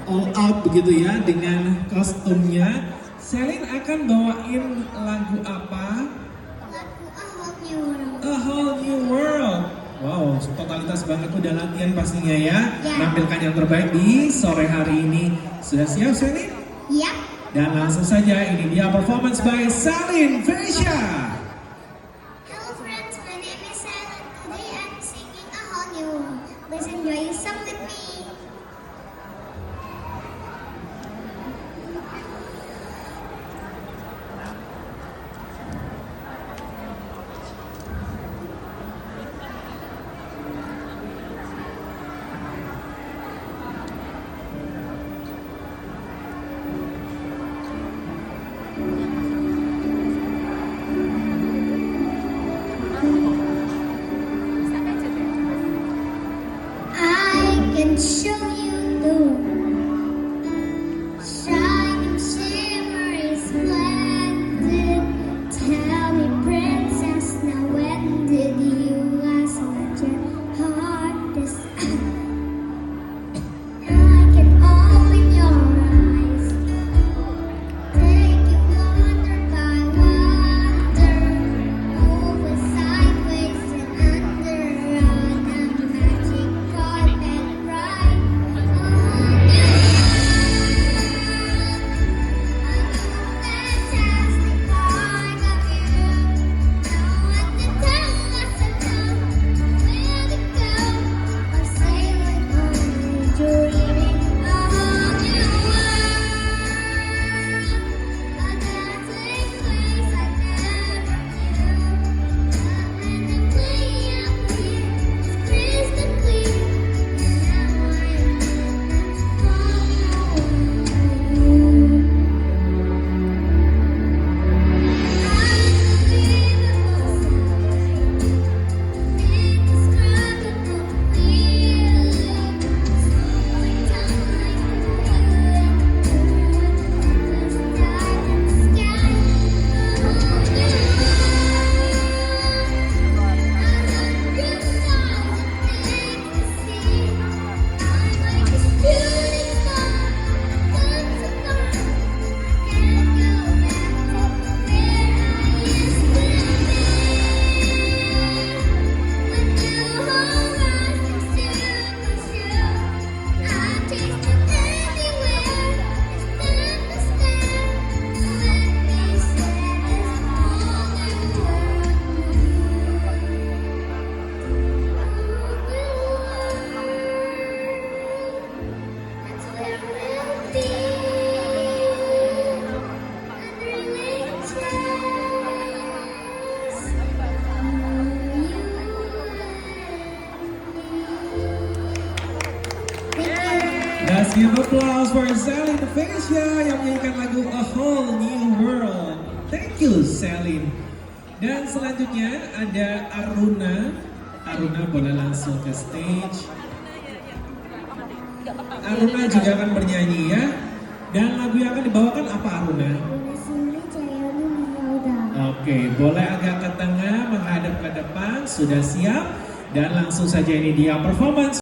all out begitu ya dengan kostumnya. Selin akan bawain lagu apa? Lagu A Whole New World. A Whole New World. Wow, totalitas banget udah latihan pastinya ya. Ya. Nampilkan yang terbaik di sore hari ini. Sudah siap Selin? Yap. Dan langsung saja ini dia performance by Salin Vesha. Hello friends, my name is Silent. Today I'm singing A Whole New World. Please enjoy the song with me. I can show you the world, shining, shimmering, splendid. Tell me, princess, now when did you last let your heart decide? I can open your eyes, take you wonder by wonder, over, sideways, and under on a magic carpet ride. Fantastic part of you. Know what to tell myself, where to go, or say what only dreaming. A whole new world, a dazzling place I never knew. When the play up here is crystal clear, and now I'm in a whole new world. Let's give applause for Salin Vesha yang menyanyikan lagu A Whole New World. Thank you, Salin. Dan selanjutnya ada Aruna. Aruna boleh langsung ke stage. Aruna juga akan bernyanyi ya. Dan lagu yang akan dibawakan apa Aruna? Oke, boleh agak ke tengah, menghadap ke depan. Sudah siap? Dan langsung saja ini dia performance.